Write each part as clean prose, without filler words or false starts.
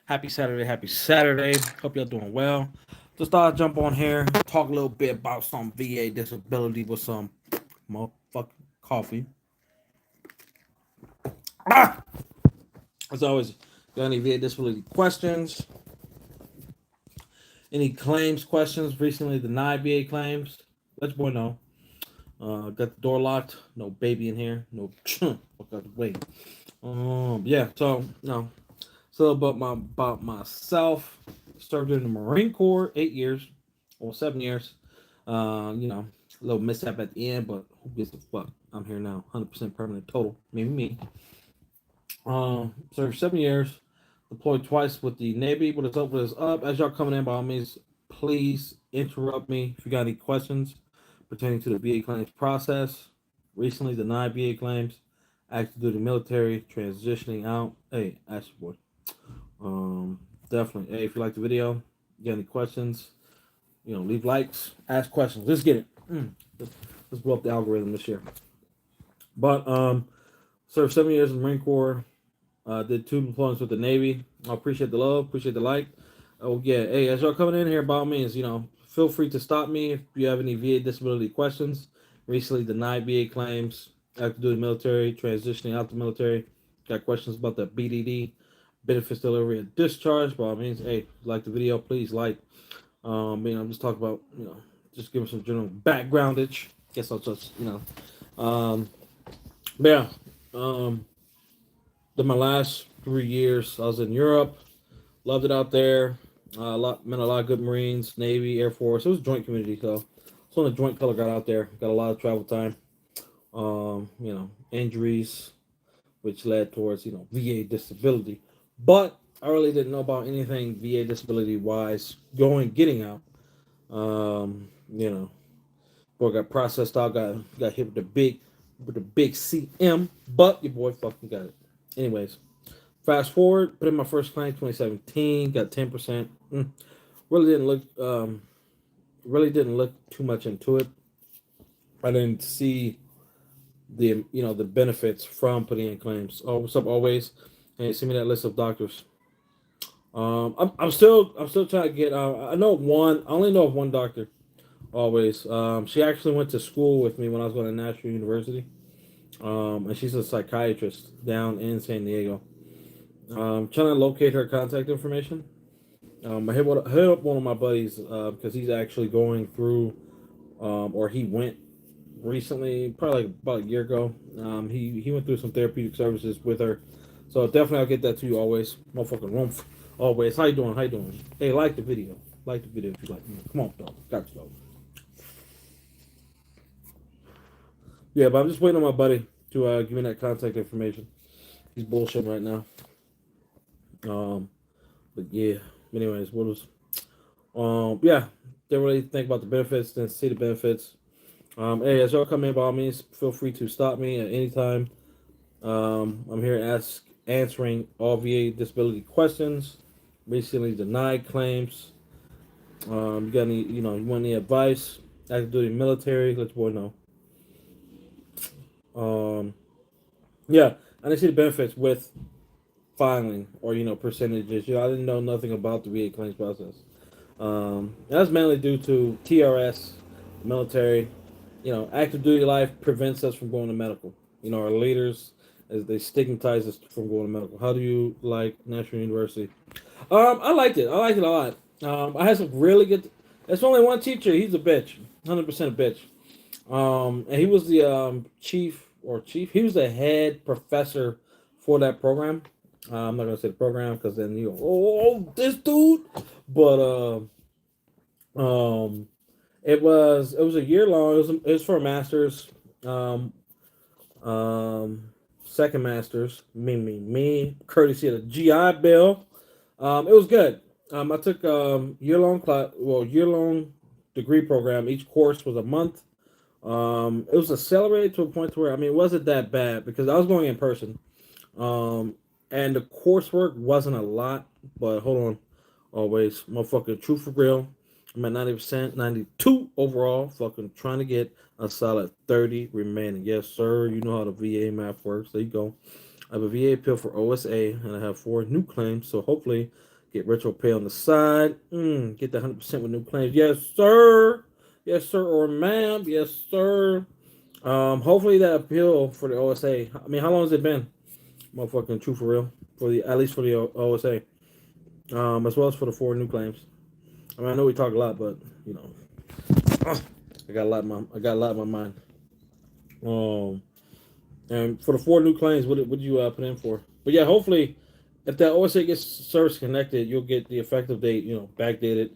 Happy Saturday. Happy Saturday. Hope y'all doing well. Just thought I'd jump on here, talk a little bit about some VA disability with some motherfucking coffee. Ah! As always, got any VA disability questions? Any claims questions? Recently denied VA claims? Let your boy know. Got the door locked. No baby in here. No. Fuck out the way. Yeah. So no. So about myself, served in the Marine Corps 8 years or 7 years. A little mishap at the end, but who gives a fuck? I'm here now, 100% permanent total. Maybe me. Served 7 years, deployed twice with the Navy. What is up? What is up? As y'all coming in, by all means, please interrupt me if you got any questions pertaining to the VA claims process. Recently denied VA claims, active duty military, transitioning out. Hey, ask your boy. Um, Definitely. Hey, if you like the video, you got any questions, leave likes, ask questions. Let's get it. Let's blow up the algorithm this year. But served 7 years in the Marine Corps. Did 2 deployments with the Navy. I appreciate the love, appreciate the like. Oh yeah. Hey, as y'all coming in here, by all means, feel free to stop me if you have any VA disability questions. Recently denied VA claims, active duty military, transitioning out the military. Got questions about the BDD, benefits delivery and discharge. By all means, hey, if you like the video, please like. I'm just talking about, just giving some general backgroundage. Guess I'll just, um, but yeah, did my last 3 years. I was in Europe, loved it out there. Met a lot of good Marines, Navy, Air Force. It was a joint community, so it's on a joint color got out there. Got a lot of travel time. Injuries, which led towards VA disability. But I really didn't know about anything VA disability wise getting out. Boy got processed out, got hit with the big CM, but your boy fucking got it. Anyways, fast forward, put in my first claim 2017, got 10%. Really didn't look too much into it. I didn't see the benefits from putting in claims. Oh, what's up always? And send me that list of doctors. I'm still trying to get. I know one. I only know of one doctor. Always. She actually went to school with me when I was going to National University. And she's a psychiatrist down in San Diego. Trying to locate her contact information. Hit up one of my buddies because he's actually going through, or he went recently, probably like about a year ago. He went through some therapeutic services with her, so definitely I'll get that to you always. Motherfucking room, always. How you doing? How you doing? Hey, like the video. Like the video if you like. Come on, dog. Got you, dog. Yeah, but I'm just waiting on my buddy to give me that contact information. He's bullshitting right now. But yeah. Anyways, what was yeah, didn't really think about the benefits, didn't see the benefits. Hey, as y'all come in, by all means, feel free to stop me at any time. I'm here answering all VA disability questions, recently denied claims. You got any, you want any advice? Active duty military, let your boy know. Um, yeah, I didn't see the benefits with filing or percentages. I didn't know nothing about the VA claims process. That's mainly due to TRS, military. Active duty life prevents us from going to medical. Our leaders, as they stigmatize us from going to medical. How do you like National University? I liked it. I liked it a lot. I had some really good. There's only one teacher. He's a bitch, 100% a bitch. And he was the chief. He was the head professor for that program. I'm not gonna say the program because then oh, this dude. But it was a year long. It was for a master's. Um, Second master's. Me. Courtesy of the GI Bill. It was good. I took year long degree program. Each course was a month. It was accelerated to a point where it wasn't that bad because I was going in person. And the coursework wasn't a lot, but hold on, always motherfucking truth for real. I'm at 90%, 92 overall. Fucking trying to get a solid 30 remaining. Yes, sir. You know how the VA math works. There you go. I have a VA appeal for OSA, and I have 4 new claims. So hopefully, get retro pay on the side. Get the 100% with new claims. Yes, sir. Yes, sir, or ma'am. Yes, sir. Hopefully that appeal for the OSA. I mean, how long has it been? Motherfucking true for real. For the at least for the OSA. As well as for the 4 new claims. I mean, I know we talk a lot, but you know, I got a lot in my mind. Um, and for the 4 new claims, what would you put in for? But yeah, hopefully, if that OSA gets service connected, you'll get the effective date, backdated.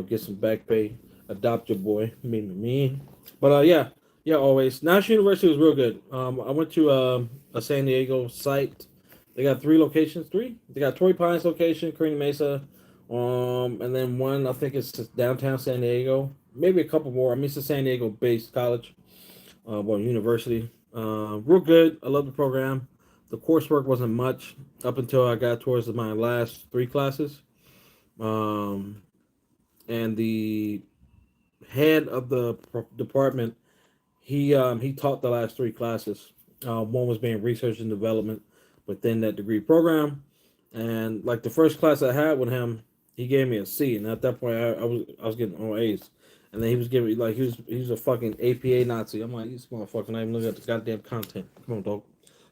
Get some back pay. Adopt your boy, me. But yeah, yeah, always. National University was real good. I went to a San Diego site. They got 3 locations. They got Torrey Pines location, Carina Mesa, and then one I think it's downtown San Diego. Maybe a couple more. I mean, it's a San Diego-based college, university. Real good. I love the program. The coursework wasn't much up until I got towards my last 3 classes. Um, and the head of the department, he taught the last 3 classes. One was being research and development within that degree program, and like the first class I had with him, he gave me a C, and at that point I was getting all A's, and then he was giving me like he was a fucking APA Nazi. I'm like, this motherfucker not even looking at the goddamn content. Come on, dog.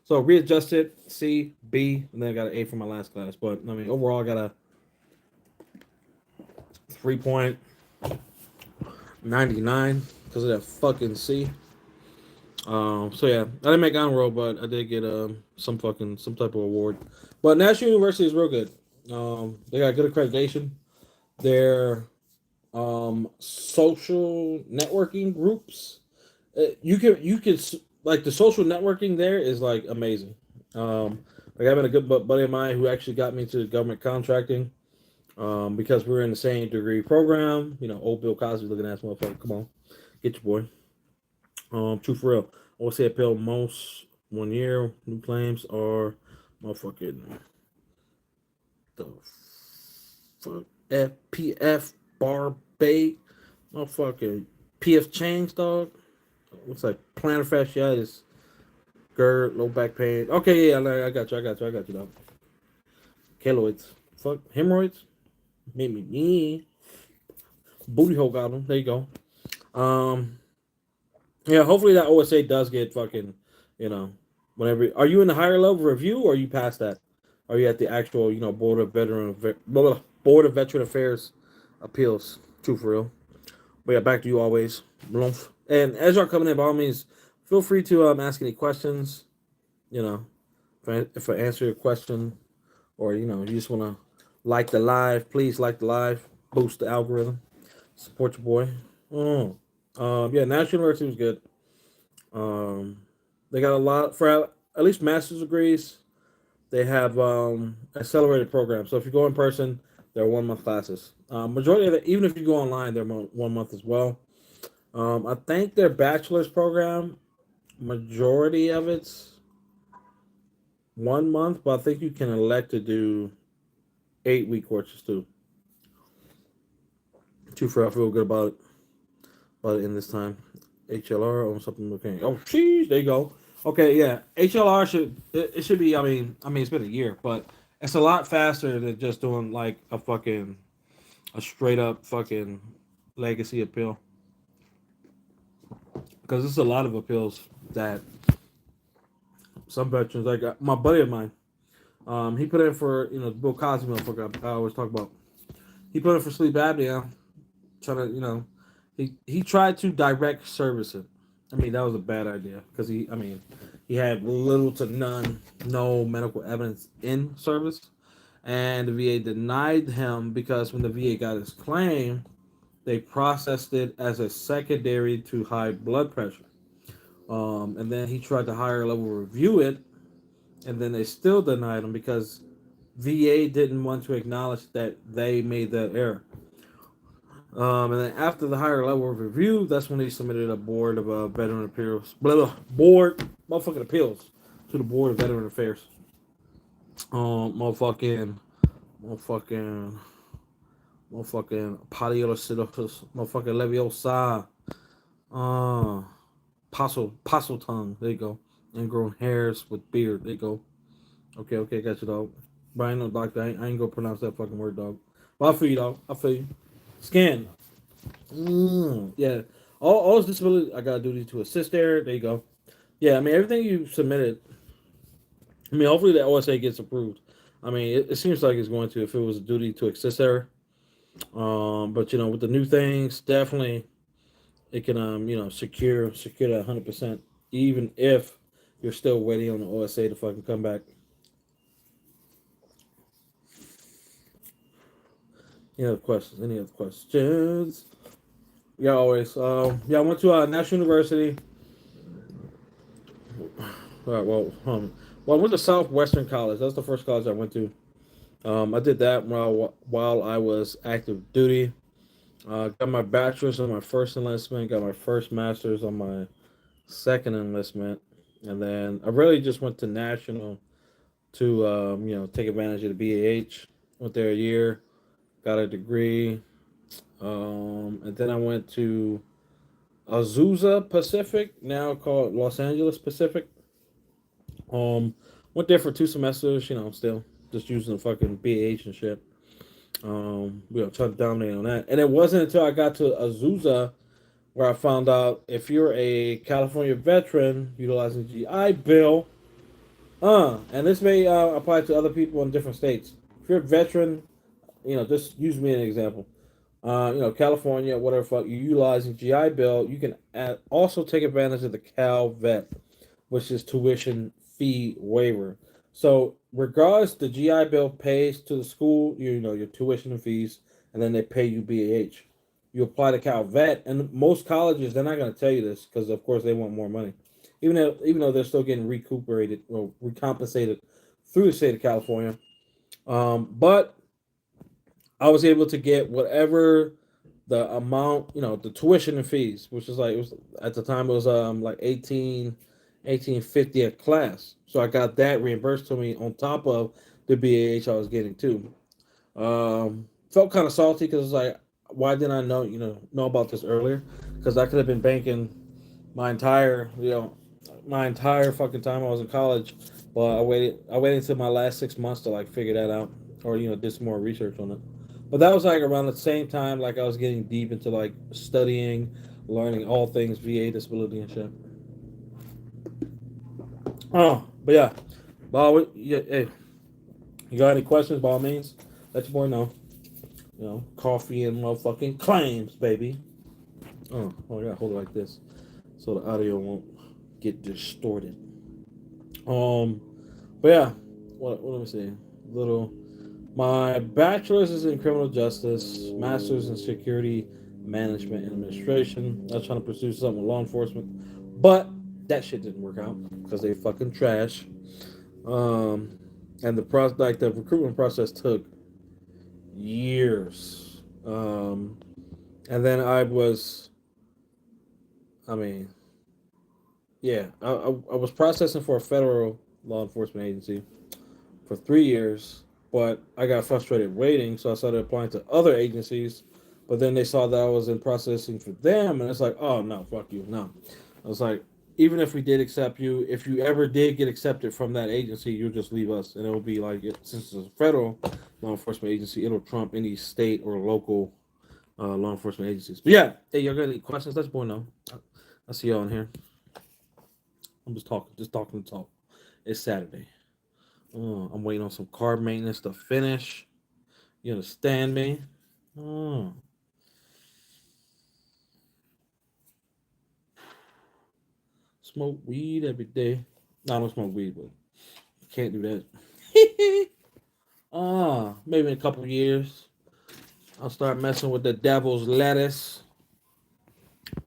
So readjusted C, B, and then I got an A for my last class. But I mean, overall, I got a 3.99 because of that fucking C. So yeah, I didn't make honor roll, but I did get some type of award. But National University is real good. They got good accreditation. Their social networking groups. You could like the social networking there is like amazing. Like having a good buddy of mine who actually got me to government contracting. Because we were in the same degree program. Old Bill Cosby looking at motherfucker. Come on, get your boy. True for real. I would say appeal most 1 year. New claims are motherfucking the fuck FPF bar bait. Motherfucking PF change dog. Looks like plantar fasciitis, GERD, low back pain. Okay, yeah, I got you, dog. Keloids. Fuck hemorrhoids. Me. Booty hole got them. There you go. Yeah, hopefully that OSA does get fucking, you know, whenever. Are you in the higher level review or are you past that? Are you at the actual, Board of Veteran Affairs appeals? True for real. But yeah, back to you always. And as y'all coming in, by all means, feel free to ask any questions. You know, if I answer your question, or you just want to like the live, please like the live, boost the algorithm, support your boy. Yeah, National University was good. They got a lot for at least master's degrees. They have accelerated programs. So if you go in person, they're 1 month classes. Majority of it, even if you go online, they're 1 month as well. I think their bachelor's program, majority of it's 1 month, but I think you can elect to do 8-week courses too. I feel good about it in this time. HLR or something. Okay. Oh, sheesh, there you go. Okay, yeah. HLR should be. I mean, it's been a year, but it's a lot faster than just doing like a straight up fucking legacy appeal. Because there's a lot of appeals that some veterans, like my buddy of mine, he put in for Bill Cosby motherfucker I always talk about. He put in for sleep apnea, trying to he tried to direct service it. I mean that was a bad idea because he had little to no medical evidence in service, and the VA denied him because when the VA got his claim, they processed it as a secondary to high blood pressure. And then he tried to higher level review it, and then they still denied him because VA didn't want to acknowledge that they made that error. And then after the higher level of review, that's when they submitted a board of veteran appeals, motherfucking appeals to the board of veteran affairs. Motherfucking, motherfucking, Paliolocytosis, motherfucking Leviosa, Paso tongue. There you go. Ingrown hairs with beard. There you go. Okay, got you, dog. Brian, no doctor. I ain't gonna pronounce that fucking word, dog. But I feel you, dog. I feel you. Scan. Yeah. All this disability, I got a duty to assist there. There you go. Yeah, I mean, everything you submitted, I mean, hopefully the OSA gets approved. I mean, it seems like it's going to if it was a duty to assist there. But with the new things, definitely it can secure that 100%, even if you're still waiting on the OSA to fucking come back. Any other questions? Any other questions? Yeah, always. Yeah, I went to National University. Well, I went to Southwestern College. That's the first college I went to. I did that while I was active duty. Got my bachelor's on my first enlistment. Got my first master's on my second enlistment, and then I really just went to National to take advantage of the BAH. Went there a year, got a degree, and then I went to Azusa Pacific, now called Los Angeles Pacific. Um, Went there for 2 semesters. Still just using the fucking BAH and shit. Trying to dominate on that, and it wasn't until I got to Azusa where I found out if you're a California veteran utilizing GI Bill, and this may apply to other people in different states. If you're a veteran, just use me as an example. California, whatever fuck, you're utilizing GI Bill, you can also take advantage of the Cal Vet, which is tuition fee waiver. So, regardless, the GI Bill pays to the school, your tuition and fees, and then they pay you BAH. You apply to Cal Vet, and most colleges they're not going to tell you this because, of course, they want more money, even though they're still getting recuperated or recompensated through the state of California. But I was able to get whatever the amount, the tuition and fees, which is like it was at the time it was like 1850 a class. So I got that reimbursed to me on top of the BAH I was getting too. Felt kind of salty because it's like, why didn't I know about this earlier? Because I could have been banking my entire fucking time I was in college, but I waited until my last 6 months to like figure that out, or did some more research on it. But that was like around the same time like I was getting deep into like studying, learning all things VA disability and shit. Oh, but yeah, yeah, hey, you got any questions? By all means, let your boy know. Coffee and motherfucking claims, baby. I gotta hold it like this so the audio won't get distorted. But yeah, what let me see. Little, my bachelor's is in criminal justice, master's in security management and administration. I was trying to pursue something with law enforcement, but that shit didn't work out because they fucking trash. And the recruitment process took years. And then I mean, yeah, I was processing for a federal law enforcement agency for 3 years, but I got frustrated waiting, so I started applying to other agencies. But then they saw that I was in processing for them, and it's like, oh no, fuck you, no. I was like, even if we did accept you, if you ever did get accepted from that agency, you'll just leave us, and it'll be like, since it's a federal law enforcement agency, it'll trump any state or local law enforcement agencies. But yeah, hey, y'all got any questions? Let's boy know. I see y'all in here. I'm just talking to talk. It's Saturday. I'm waiting on some car maintenance to finish. You understand me? Oh. Smoke weed every day. No, I don't smoke weed, but can't do that. Maybe in a couple years, I'll start messing with the devil's lettuce.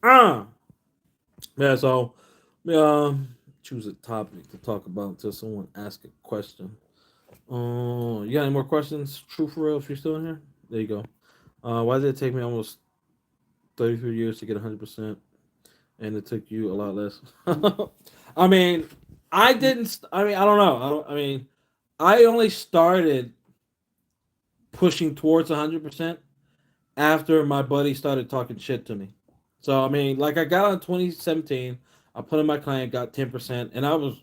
Yeah, so choose a topic to talk about until someone asks a question. You got any more questions? True for real, if you're still in here? There you go. Why did it take me almost 33 years to get 100%, and it took you a lot less? I mean, I didn't. I mean, I don't know. I only started pushing towards 100% after my buddy started talking shit to me. So I mean, like I got on 2017, I put in my claim, got 10%, and I was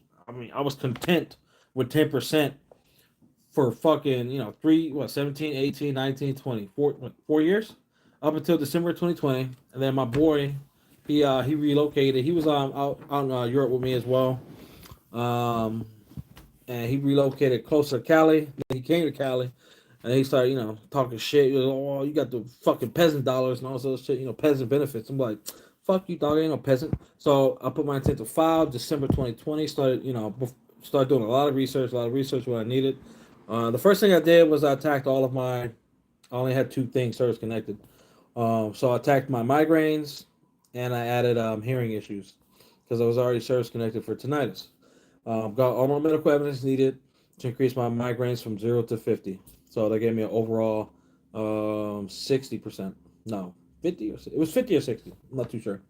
content with 10% for fucking, 17, 18, 19, 20, 4 years up until December 2020. And then my boy, he relocated. He was out in Europe with me as well. Um, and he relocated closer to Cali. Then he came to Cali, and he started, talking shit. He was, oh, you got the fucking peasant dollars and all this other shit, peasant benefits. I'm like, fuck you, dog. I ain't no peasant. So I put my intent to file December 2020. Started doing a lot of research, what I needed. The first thing I did was I attacked all of my. I only had two things service connected. So I attacked my migraines, and I added hearing issues because I was already service connected for tinnitus. Got all my medical evidence needed to increase my migraines from 0 to 50. So they gave me an overall 60%. No, 50 or it was 50 or 60. I'm not too sure.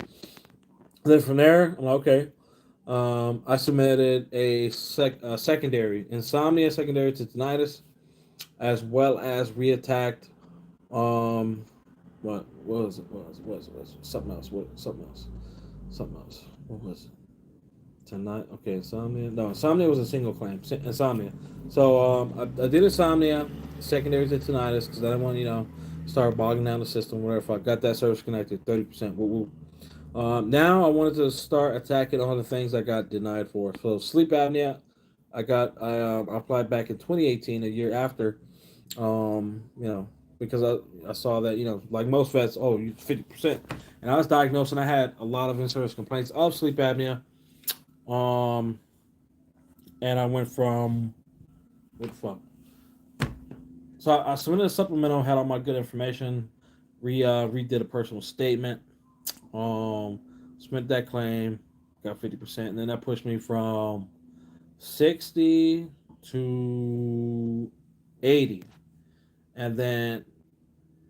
Then from there, I'm like, okay. I submitted a secondary insomnia, secondary to tinnitus, as well as reattacked. Um, what was it? What was it? Something else? Something else. What was it? Tonight, okay, insomnia. No, insomnia was a single claim. Insomnia. So I did insomnia, secondary to tinnitus, because I didn't want start bogging down the system. Whatever. If I got that service connected, 30%. Woo woo. Now I wanted to start attacking all the things I got denied for. So sleep apnea, I applied back in 2018, a year after. Because I saw that like most vets, oh, you 50%, and I was diagnosed and I had a lot of in-service complaints of sleep apnea. Um, and I went from what the fuck? So I submitted a supplemental, had all my good information, redid a personal statement, submitted that claim, got 50%, and then that pushed me from 60 to 80, and then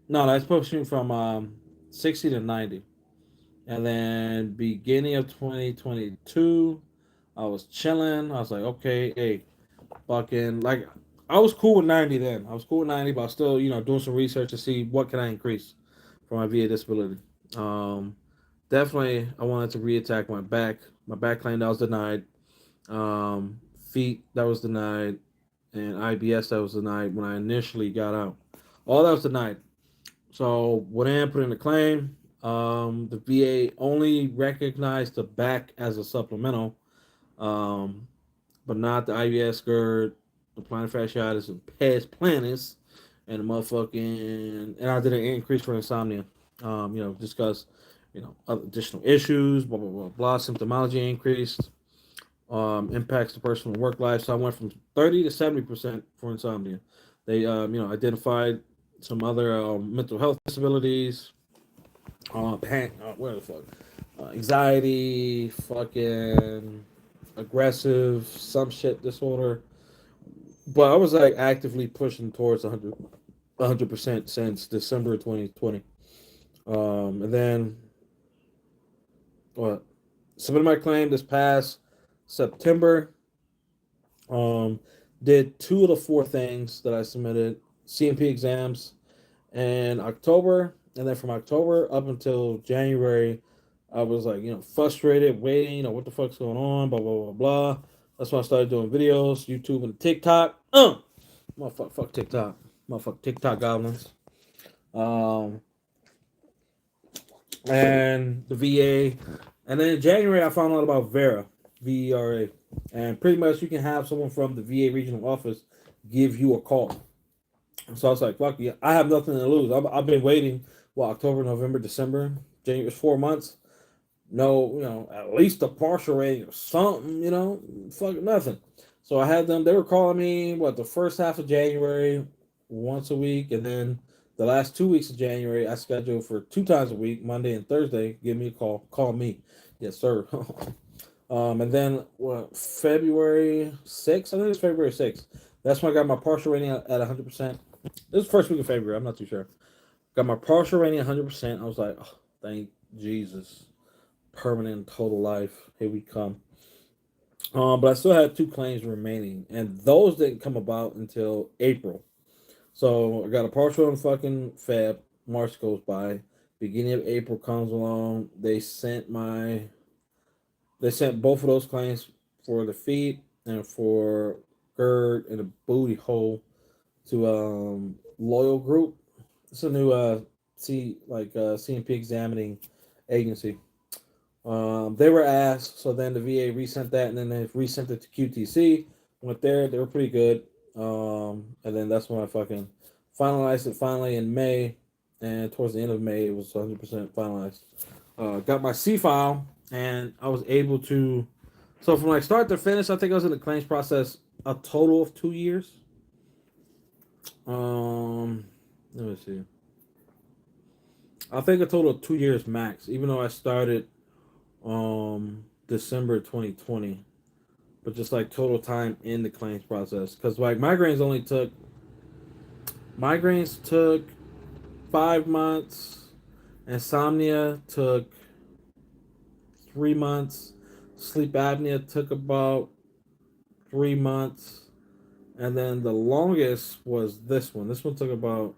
no, that's pushed me from 60 to 90, and then beginning of 2022. I was chilling. I was like, okay, hey, fucking, like, I was cool with 90 then. I was cool with 90, but I was still, doing some research to see what can I increase for my VA disability. Um, Definitely, I wanted to reattack my back claim that was denied, feet that was denied, and IBS that was denied when I initially got out. All that was denied. So when I put in the claim, the VA only recognized the back as a supplemental. Um, but not the IBS GERD, the plantar fasciitis, and pes planus, and the motherfucking. And I did an increase for insomnia. Just because, additional issues, blah blah blah blah. Symptomology increased, impacts the personal work life. So I went from 30 to 70% for insomnia. They, identified some other mental health disabilities, where the fuck, anxiety, fucking aggressive, some shit disorder. But I was like actively pushing towards 100% since December 2020. And then what? Submitted my claim this past September. Um, did two of the four things that I submitted: CMP exams in October, and then from October up until January, I was like, frustrated, waiting, what the fuck's going on, blah blah blah blah. That's when I started doing videos, YouTube and TikTok. Fuck TikTok, motherfuck TikTok goblins. Um, and the VA, and then in January I found out about VERA, and pretty much you can have someone from the VA regional office give you a call. So I was like, fuck yeah, I have nothing to lose. I've been waiting, October, November, December, January, 4 months. No, at least a partial rating or something, fuck nothing. So I had them, they were calling me, the first half of January, once a week, and then the last 2 weeks of January, I scheduled for 2 times a week, Monday and Thursday. Give me a call me. Yes, sir. And then February 6th, I think it's February 6th. That's when I got my partial rating at 100%. This is first week of February. I'm not too sure. Got my partial rating at 100%. I was like, oh, thank Jesus. Permanent total life. Here we come. But I still had two claims remaining, and those didn't come about until April. So I got a partial in fucking Feb. March goes by. Beginning of April comes along. They sent both of those claims for the feet and for GERD, and a booty hole to Loyal Group. It's a new CMP examining agency. They were asked, so then the VA resent that, and then they resent it to QTC. Went there, they were pretty good. And then that's when I fucking finalized it finally in May, and towards the end of May, it was 100% finalized. Got my C file, and I was able to. So from like start to finish, I think I was in the claims process a total of 2 years. Let me see. I think a total of 2 years max, even though I started December 2020, but just like total time in the claims process, because like migraines took 5 months, insomnia took 3 months, sleep apnea took about 3 months, and then the longest was this one. This one took about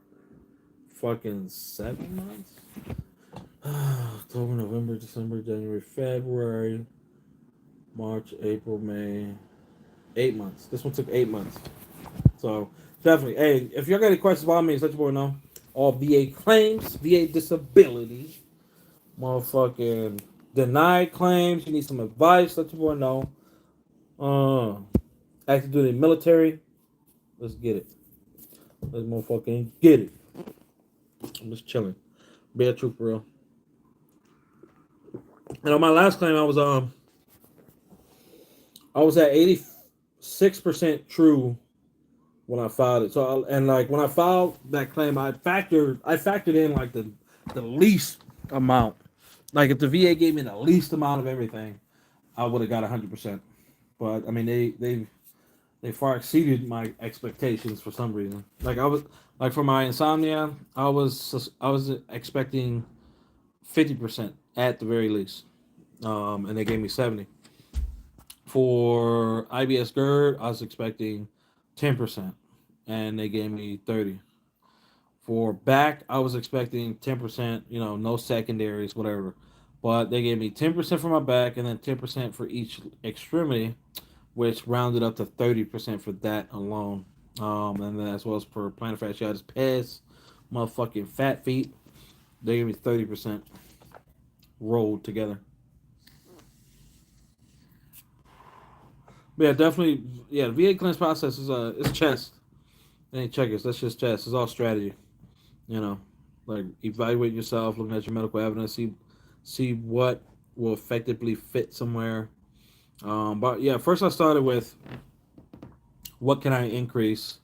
fucking 7 months. October, November, December, January, February, March, April, May. 8 months. This one took 8 months. So definitely, hey, if y'all got any questions about me, let your boy know. All VA claims, VA disability, motherfucking denied claims. You need some advice, let your boy know. Active duty military. Let's get it. Let's motherfucking get it. I'm just chilling. Be a trooper, bro. And on my last claim, I was at 86% true when I filed it. So when I filed that claim, I factored in like the least amount. Like if the VA gave me the least amount of everything, I would have got 100%. But I mean, they far exceeded my expectations for some reason. Like I was like for my insomnia, I was expecting 50% at the very least, and they gave me 70. For IBS GERD, I was expecting 10%, and they gave me 30. For back, I was expecting 10%, no secondaries, whatever. But they gave me 10% for my back and then 10% for each extremity, which rounded up to 30% for that alone. And then as well as for plantar fasciitis, PES, motherfucking fat feet, they gave me 30% rolled together. But yeah, definitely. Yeah, the VA claims process is it's chess. It ain't checkers. That's just chess. It's all strategy. You know, like evaluating yourself, looking at your medical evidence, see what will effectively fit somewhere. But yeah, first I started with what can I increase,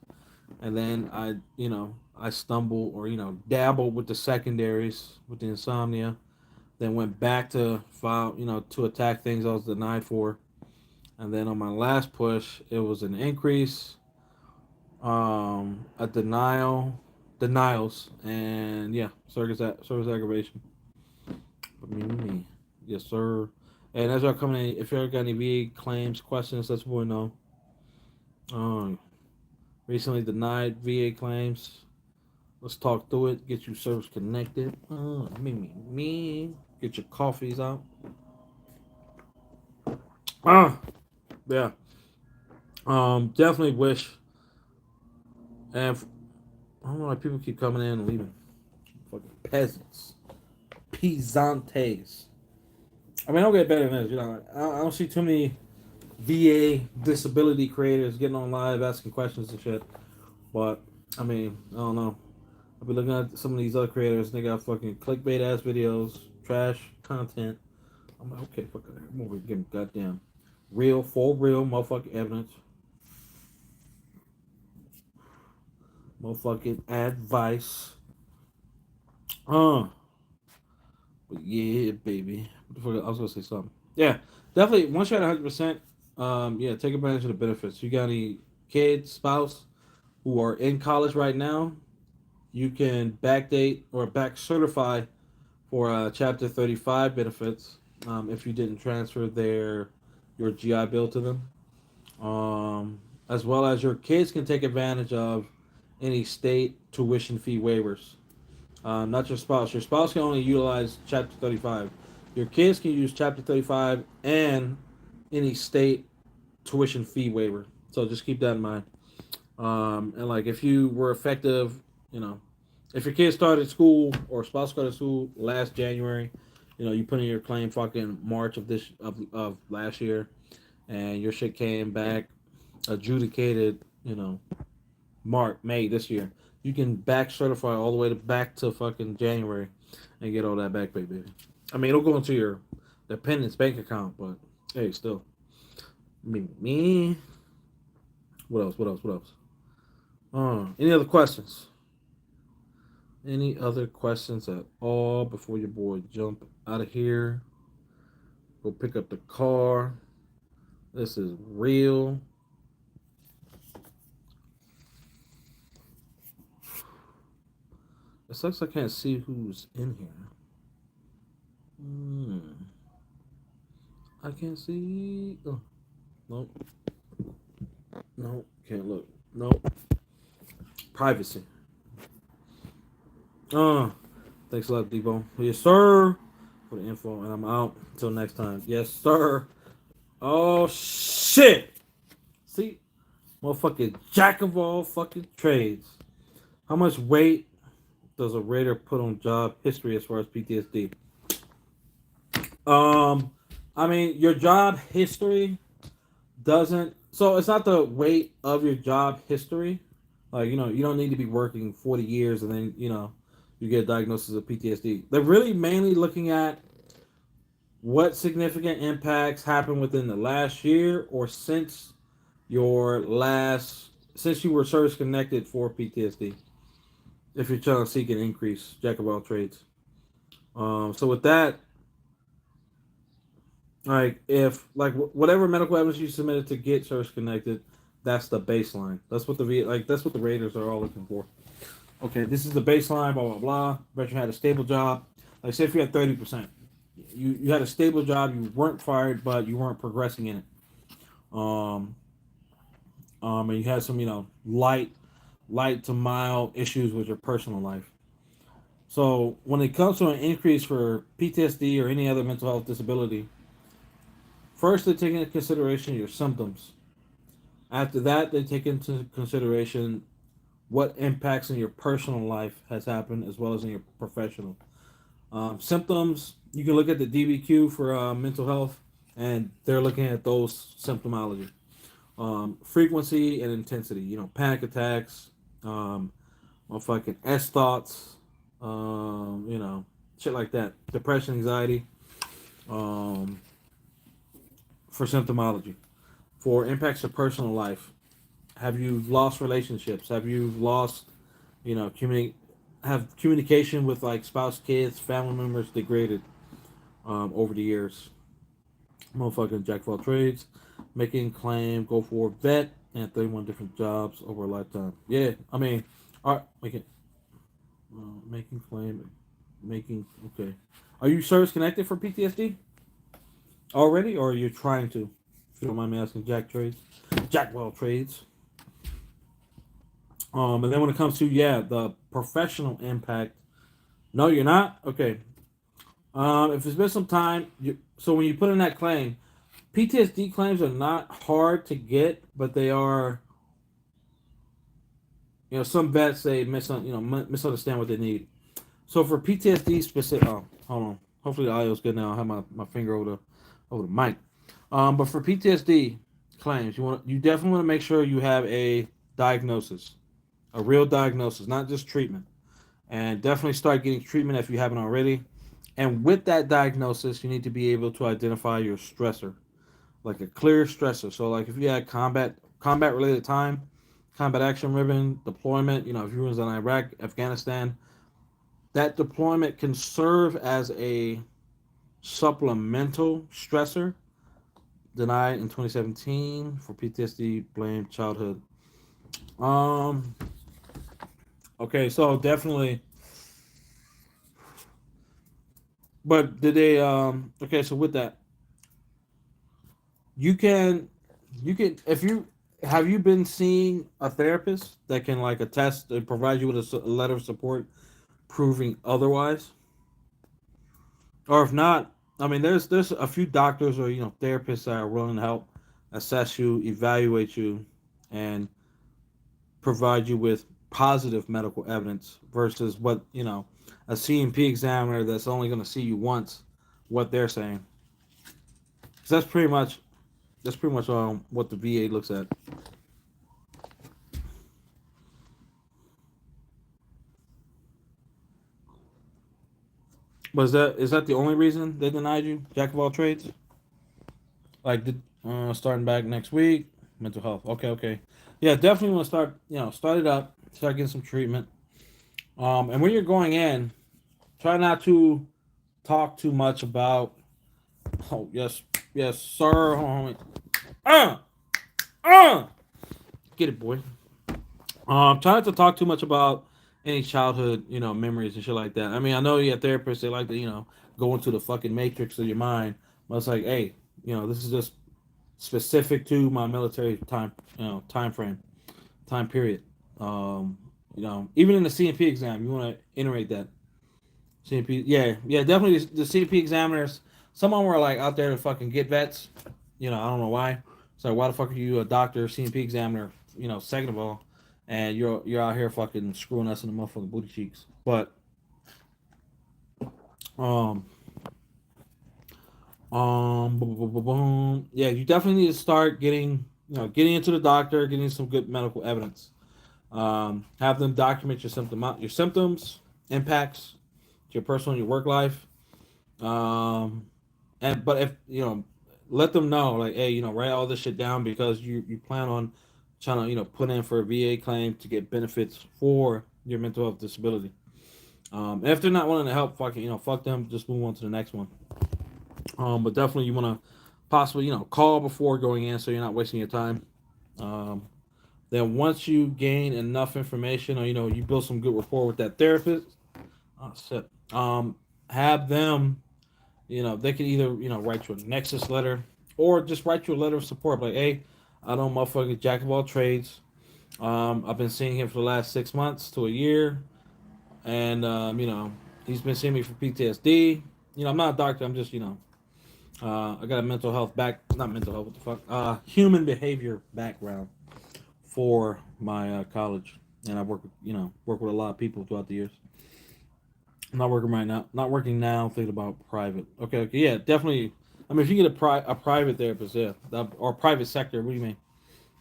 and then I stumble or dabble with the secondaries with the insomnia. Then went back to file to attack things I was denied for. And then on my last push, it was an increase, a denials, and yeah, service aggravation. But me, yes sir. And as y'all coming in, if y'all got any VA claims, questions, let's boy know. Recently denied VA claims. Let's talk through it. Get you service connected. Me. Get your coffees out. Yeah. Definitely wish. And I don't know why people keep coming in and leaving. Fucking peasants. Peasantes. I mean, I don't get better than this. I don't see too many VA disability creators getting on live asking questions and shit. But, I mean, I don't know. I've been looking at some of these other creators. They got fucking clickbait ass videos, trash content. I'm like, okay, fuck it. I'm over getting goddamn real, for real motherfucking evidence. Motherfucking advice. But yeah, baby. I was gonna say something. Yeah, definitely. Once you're at 100%, yeah, take advantage of the benefits. You got any kids, spouse who are in college right now? You can backdate or back certify for Chapter 35 benefits if you didn't transfer your GI Bill to them. As well as your kids can take advantage of any state tuition fee waivers. Not your spouse. Your spouse can only utilize Chapter 35. Your kids can use Chapter 35 and any state tuition fee waiver. So just keep that in mind. And like if you were effective, if your kid started school or spouse started school last January, you put in your claim fucking March of last year, and your shit came back adjudicated, March May this year. You can back certify all the way back to fucking January, and get all that back, baby. I mean, it'll go into your dependent's bank account, but hey, still, me. What else? What else? What else? Any other questions? Any other questions at all before your boy jump out of here? Go pick up the car. This is real. It sucks I can't see who's in here. I can't see. Oh, nope. Nope. Can't look. Nope. Privacy. Thanks a lot, Debo. Yes, sir. For the info, and I'm out. Until next time. Yes, sir. Oh, shit. See? Motherfucking jack of all fucking trades. How much weight does a rater put on job history as far as PTSD? I mean, your job history doesn't. So it's not the weight of your job history. Like, you don't need to be working 40 years and then, you get a diagnosis of PTSD. They're really mainly looking at what significant impacts happened within the last year or since since you were service connected for PTSD. If you're trying to seek an increase, jack of all trades. So with that, like if whatever medical evidence you submitted to get service connected, that's the baseline. That's what the raters are all looking for. Okay, this is the baseline. Blah blah blah. Veteran had a stable job. Like say if you had 30%, you had a stable job. You weren't fired, but you weren't progressing in it. And you had some light to mild issues with your personal life. So when it comes to an increase for PTSD or any other mental health disability, first they take into consideration your symptoms. After that, they take into consideration what impacts in your personal life has happened as well as in your professional. Symptoms, you can look at the DBQ for mental health, and they're looking at those symptomology. Frequency and intensity, panic attacks, fucking S thoughts, shit like that. Depression, anxiety, for symptomology. For impacts of personal life, have you lost relationships? Have you lost, have communication with like spouse, kids, family members degraded over the years? Motherfucking jack of all trades, making claim, go for vet, and 31 different jobs over a lifetime. Yeah, I mean, all right, making claim, okay. Are you service connected for PTSD already, or are you trying to? If you don't mind me asking, jack of all trades. And then when it comes to the professional impact, no, you're not. Okay. If it's been some time, so when you put in that claim, PTSD claims are not hard to get, but they are. Some vets misunderstand what they need. So for PTSD specific, hold on. Hopefully the audio's good now. I have my finger over the mic. But for PTSD claims, you definitely want to make sure you have a diagnosis, a real diagnosis, not just treatment, and definitely start getting treatment if you haven't already. And with that diagnosis, you need to be able to identify your stressor, like a clear stressor. So like if you had combat related time, combat action ribbon, deployment, if you was in Iraq, Afghanistan, that deployment can serve as a supplemental stressor. Denied in 2017 for PTSD, blamed childhood. Okay, so definitely. But did they okay, so with that, you can if you have you been seeing a therapist that can like attest and provide you with a letter of support proving otherwise? Or if not, I mean there's a few doctors or therapists that are willing to help assess you, evaluate you, and provide you with positive medical evidence versus what a CMP examiner that's only going to see you once, what they're saying. 'Cause that's pretty much what the VA looks at. But is that the only reason they denied you, jack of all trades? Like, starting back next week, mental health. Okay, okay, yeah, definitely want to start. Start it up, start getting some treatment. And when you're going in, try not to talk too much about. Oh yes, yes, sir. Hold on, uh, uh, get it, boy. Try not to talk too much about any childhood, memories and shit like that. I mean, I know you have therapists, they like to, go into the fucking matrix of your mind. But it's like, hey, this is just specific to my military time, time frame, time period. Um, even in the CMP exam, you want to iterate that. CMP, yeah, yeah, definitely the CMP examiners. Some of them were like out there to fucking get vets. I don't know why. So why the fuck are you a doctor, CMP examiner? Second of all, and you're out here fucking screwing us in the motherfucking booty cheeks. But um boom, boom, boom, boom. Yeah, you definitely need to start getting into the doctor, getting some good medical evidence. Have them document your symptoms, impacts to your personal and your work life. Um, but if let them know like, hey, write all this shit down because you plan on trying to put in for a VA claim to get benefits for your mental health disability. And if they're not willing to help, fucking fuck them. Just move on to the next one. But definitely you want to possibly call before going in so you're not wasting your time. Um, then once you gain enough information or you build some good rapport with that therapist, oh shit, have them they can either write you a nexus letter or just write you a letter of support like, hey, I know motherfucking jack of all trades. I've been seeing him for the last 6 months to a year, and he's been seeing me for PTSD. I'm not a doctor. I'm just I got a mental health not mental health. What the fuck? Human behavior background for my college, and I work with a lot of people throughout the years. I'm not working right now. Not working now. Thinking about private. Okay, okay, yeah, definitely. I mean, if you get a private therapist, yeah, or private sector. What do you mean?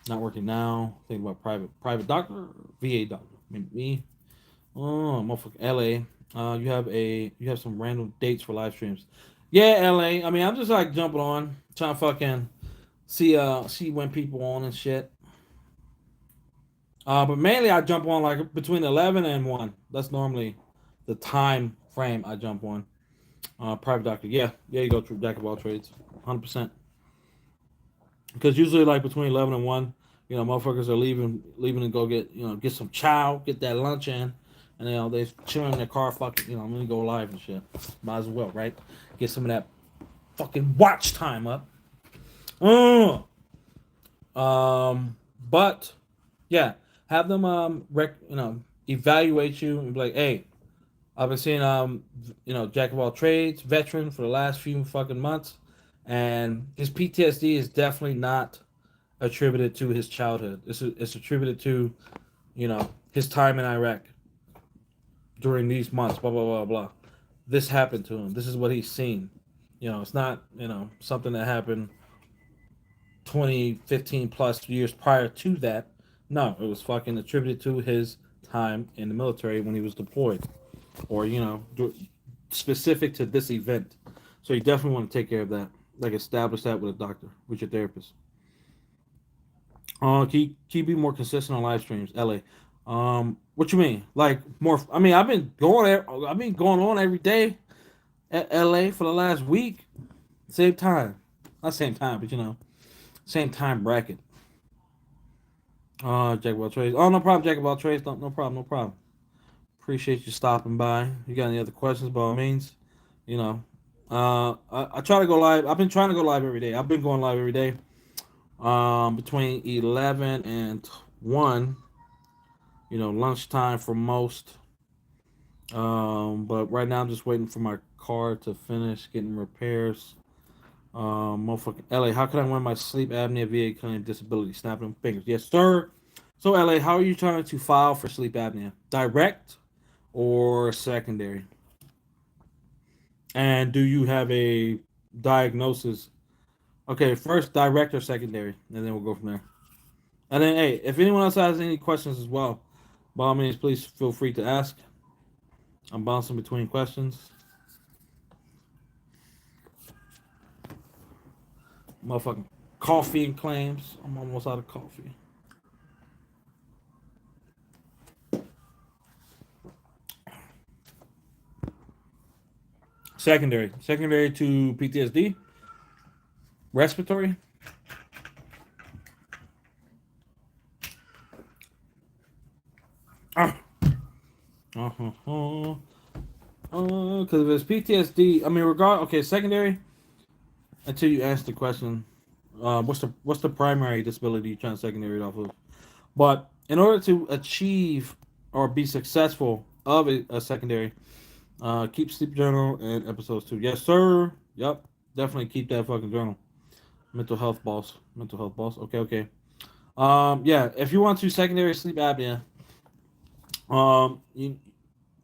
Not working now. Thinking about private doctor, VA doctor. I mean, me. Oh, motherfucker, LA. You have some random dates for live streams. Yeah, LA. I mean, I'm just like jumping on, trying to fucking see when people on and shit. But mainly I jump on like between 11 and 1. That's normally the time frame I jump on. Private doctor. Yeah, yeah, you go through jack of all trades. 100%. Because usually like between 11 and 1, motherfuckers are leaving to go get some chow, get that lunch in. And they chilling in their car, fucking, I'm gonna go live and shit. Might as well, right? Get some of that fucking watch time up. Uh, but yeah, have them evaluate you and be like, hey, I've been seeing jack of all trades, veteran for the last few fucking months, and his PTSD is definitely not attributed to his childhood. It's attributed to his time in Iraq during these months. Blah blah blah blah. This happened to him. This is what he's seen. It's not something that happened 20, 15 plus years prior to that. No, it was fucking attributed to his time in the military when he was deployed, or specific to this event. So you definitely want to take care of that. Like establish that with a doctor, with your therapist. Can you be more consistent on live streams, LA? What you mean? Like more? I mean, I've been going there. I've been going on every day at LA for the last week. Same time, not same time, but same time bracket. Jack of all trades. Oh, no problem, Jack of all trades. No, no problem, no problem. Appreciate you stopping by. You got any other questions? By all means, you know. I try to go live. I've been trying to go live every day. I've been going live every day. Between 11 and 1. Lunchtime for most. But right now I'm just waiting for my car to finish getting repairs. Motherfucking LA, how can I win my sleep apnea VA claim disability? Snapping them fingers. Yes, sir. So LA, how are you trying to file for sleep apnea? Direct or secondary? And do you have a diagnosis? Okay, first direct or secondary, and then we'll go from there. And then, hey, if anyone else has any questions as well, by all means, please feel free to ask. I'm bouncing between questions. Motherfucking coffee and claims. I'm almost out of coffee. Secondary to PTSD, respiratory. Ah. Uh-huh. Because if it's PTSD, I mean, okay, secondary. Until you ask the question, what's the primary disability you're trying to secondary it off of? But in order to achieve or be successful of a secondary, keep sleep journal and episodes too. Yes, sir. Yep, definitely keep that fucking journal. Mental health boss. Mental health boss. Okay, okay. Yeah, if you want to secondary sleep apnea, you,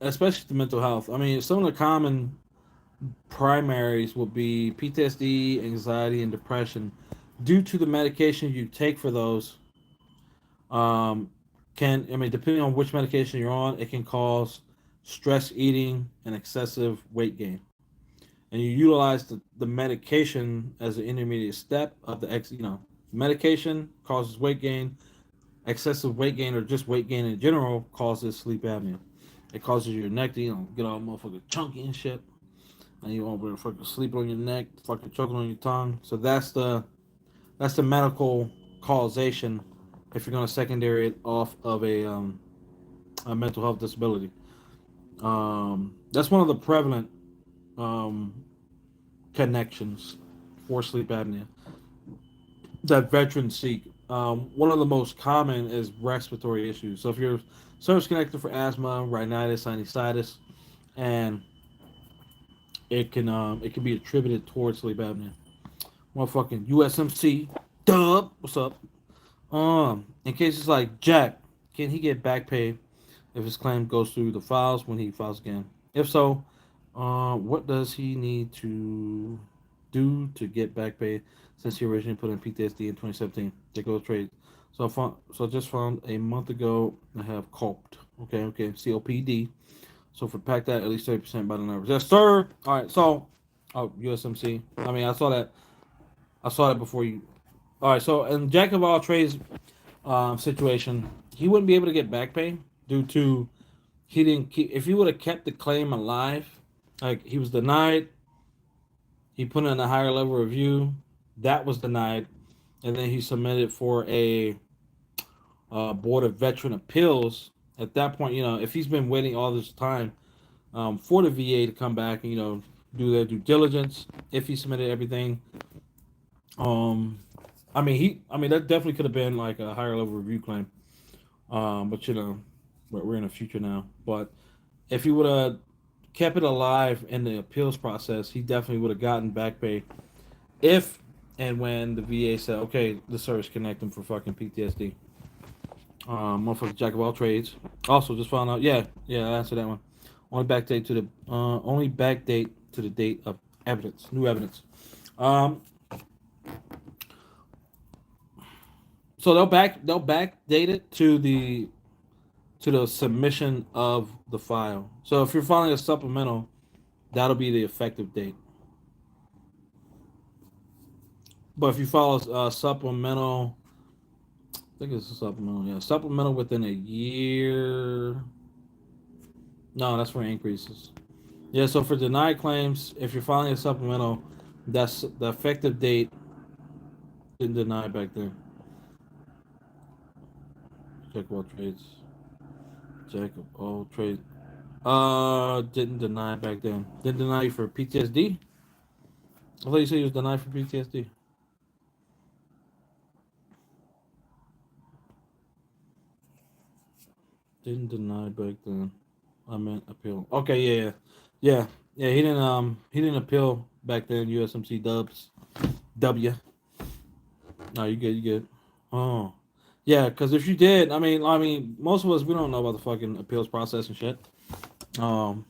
especially the mental health. I mean, some of the common primaries will be PTSD, anxiety, and depression. Due to the medication you take for those, um, depending on which medication you're on, it can cause stress eating and excessive weight gain. And you utilize the medication as an intermediate step of medication causes weight gain, excessive weight gain, or just weight gain in general causes sleep apnea. It causes your neck to get all motherfucking chunky and shit, and you won't be able to fucking sleep on your neck, fucking choking on your tongue. So that's the medical causation if you're gonna secondary it off of a mental health disability. That's one of the prevalent um, connections for sleep apnea that veterans seek. One of the most common is respiratory issues. So if you're service connected for asthma, rhinitis, sinusitis, and it can be attributed towards sleep apnea. Motherfucking USMC, dub, what's up? In cases like Jack, can he get back pay if his claim goes through the files when he files again? If so, what does he need to do to get back pay since he originally put in PTSD in 2017? They go trade. So just found a month ago I have COPD. Okay, COPD. So for pack that at least 30% by the numbers. Yes, sir. All right, so USMC. I mean, I saw that before you. All right, so in Jack of all trades situation, he wouldn't be able to get back pay due to he didn't keep. If he would have kept the claim alive, like he was denied, he put in a higher level review, that was denied, and then he submitted for a board of veteran appeals. At that point, if he's been waiting all this time for the VA to come back and do their due diligence, if he submitted everything, um, I mean that definitely could have been like a higher level review claim. But we're in the future now. But if he would have kept it alive in the appeals process, he definitely would have gotten back pay. If and when the VA said, okay, the service connect him for fucking PTSD. Motherfucker jack of all trades. Also, just found out. Yeah, I answered that one. Only back date to the date of evidence, new evidence. Um, so they'll back date it to the submission of the file. So if you're filing a supplemental, that'll be the effective date. But if you file a supplemental, I think it's a supplemental. Yeah, supplemental within a year. No, that's for increases. Yeah, so for denied claims, if you're filing a supplemental, that's the effective date. Didn't deny back then. Jack of all trades. Jack of all trades. Didn't deny back then. Didn't deny you for PTSD. I thought you said you was denied for PTSD. Didn't deny back then. I meant appeal. Okay, yeah, yeah, Yeah, he didn't appeal back then. USMC Dubs W. No, you good, you good. Oh, yeah, because if you did, most of us we don't know about the fucking appeals process and shit. Um,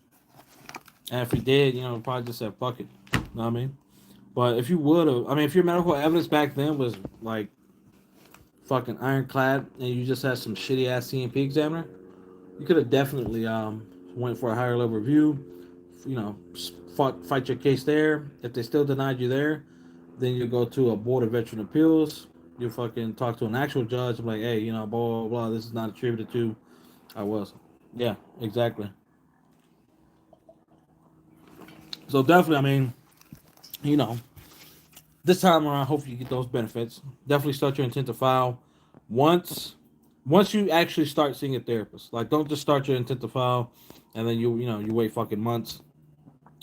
and if you did, probably just said fuck it. You know what I mean? But if you would have, if your medical evidence back then was like fucking ironclad and you just had some shitty ass CMP examiner, you could have definitely went for a higher level review. Fight your case there. If they still denied you there, then you go to a board of veteran appeals. You fucking talk to an actual judge. I'm like, hey, blah blah blah. This is not attributed to. I was. Yeah, exactly. So definitely, you know, this time around, hopefully you get those benefits. Definitely start your intent to file once once you actually start seeing a therapist. Like, don't just start your intent to file and then you wait fucking months.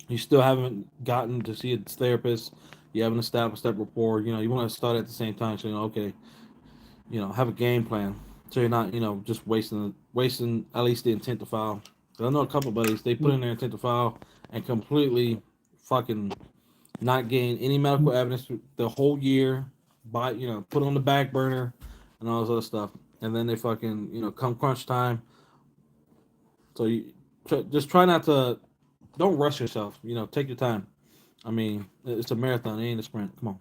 You still haven't gotten to see a therapist. You haven't established that rapport. You want to start at the same time. So okay, have a game plan. So you're not just wasting at least the intent to file. 'Cause I know a couple buddies, they put in their intent to file and completely fucking not gain any medical evidence the whole year, put on the back burner and all this other stuff. And then they fucking, come crunch time. So just try not to, don't rush yourself. Take your time. It's a marathon, it ain't a sprint. Come on,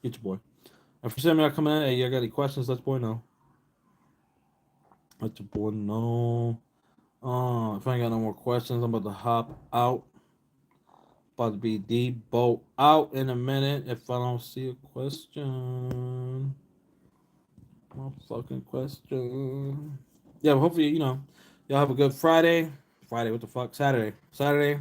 get your boy. And for somebody coming in, hey, you got any questions? Let your boy know. Let your boy know. If I ain't got no more questions, I'm about to hop out. About to be Debo out in a minute if I don't see a question. Motherfucking question. Yeah, but hopefully, y'all have a good Friday. Friday, what the fuck? Saturday. Saturday.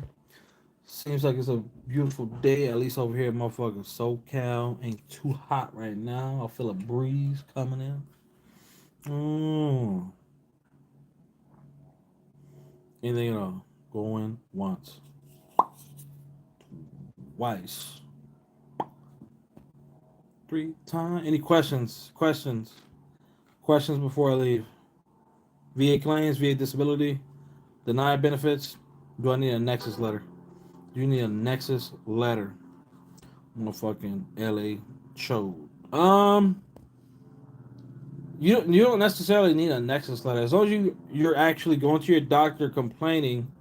Seems like it's a beautiful day, at least over here in motherfucking SoCal. Ain't too hot right now. I feel a breeze coming in. Mm. Anything at all. Going once. Twice. Three times. Any questions? Questions before I leave. VA claims, VA disability, denied benefits. Do I need a nexus letter? Do you need a nexus letter? Motherfucking LA chode. You don't necessarily need a nexus letter as long as you're actually going to your doctor complaining.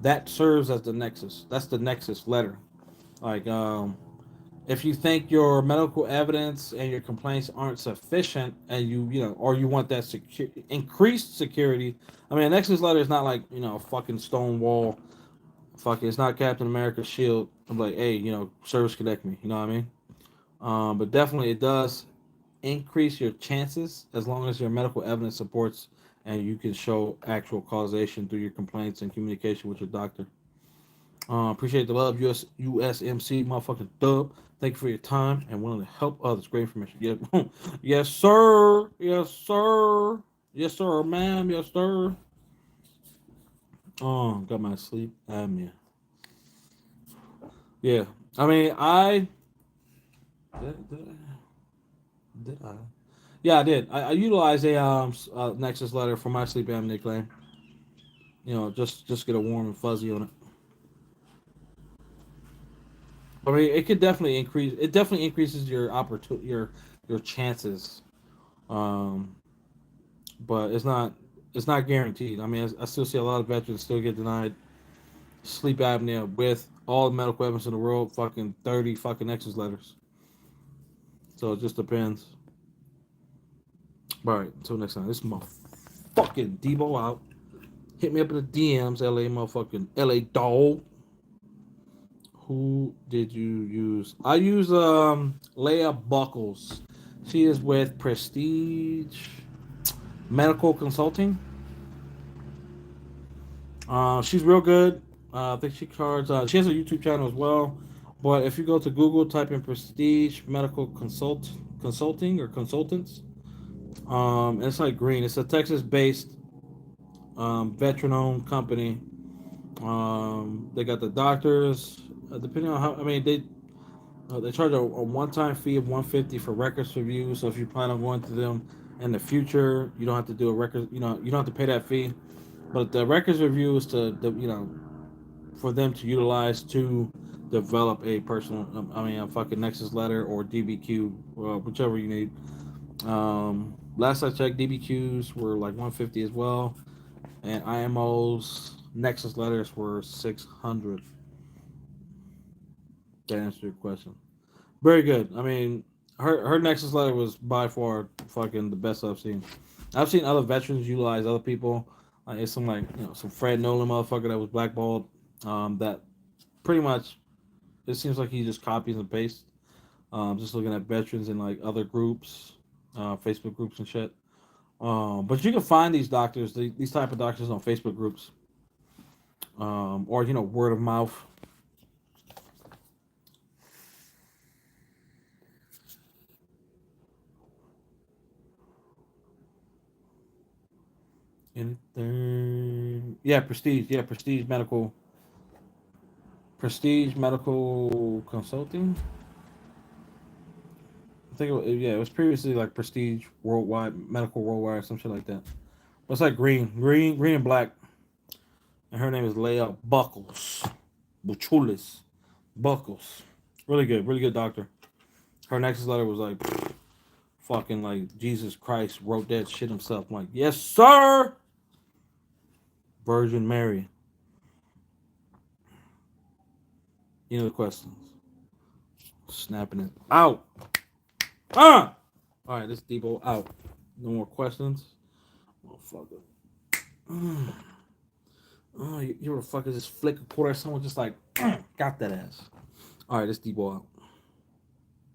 That serves as the nexus. That's the nexus letter. Like if you think your medical evidence and your complaints aren't sufficient, and or you want that increased security. A nexus letter is not like a fucking stone wall. It's not Captain America's shield. I'm like, hey, service connect me. You know what I mean? But definitely it does increase your chances as long as your medical evidence supports and you can show actual causation through your complaints and communication with your doctor. Appreciate the love, USMC, motherfucking dub. Thank you for your time and willing to help others. Great information. Yeah. Yes, sir. Yes, sir. Yes, sir, ma'am. Yes, sir. Got my sleep apnea. Yeah. I did I? Yeah, I did. I utilized a Nexus letter for my sleep apnea claim. Just get a warm and fuzzy on it. It could definitely increase. It definitely increases your opportunity, your chances. Um, but it's not guaranteed. I still see a lot of veterans still get denied sleep apnea with all the medical evidence in the world. Fucking 30 fucking Nexus letters. So it just depends. All right. Until next time. This is my fucking Debo out. Hit me up in the DMs, LA motherfucking LA dog. Who did you use? I use Leah Buckles. She is with Prestige Medical Consulting. She's real good. I think she cards. She has a YouTube channel as well. But if you go to Google, type in Prestige Medical Consulting or Consultants. It's like green. It's a Texas-based veteran-owned company. They got the doctors. Depending on how, they charge a one-time fee of 150 for records review. So if you plan on going to them in the future, you don't have to do a record. You don't have to pay that fee. But the records review is to for them to utilize to develop a personal, a fucking Nexus letter or DBQ, whichever you need. Last I checked, DBQs were like 150 as well, and IMO's Nexus letters were 600. To answer your question, very good. I mean, her Nexus letter was by far fucking the best I've seen. I've seen other veterans utilize other people. It's some like some Fred Nolan motherfucker that was blackballed. That pretty much it seems like he just copies and pastes. Just looking at veterans in like other groups, Facebook groups and shit. But you can find these doctors, these type of doctors on Facebook groups, or word of mouth. Anything? Yeah, Prestige. Yeah, Prestige Medical Consulting. I think it was previously like Prestige Worldwide, Medical Worldwide, or some shit like that. But it's like green and black. And her name is Leia Buchulis, Buckles. Really good doctor. Her Nexus letter was like, fucking like Jesus Christ wrote that shit himself. I'm like, yes, sir. Virgin Mary. The questions. Snapping it out. Ah! All right, this Debo out. No more questions. Motherfucker. Oh, you ever fucking just flick a quarter at someone just like, got that ass. All right, this Debo out.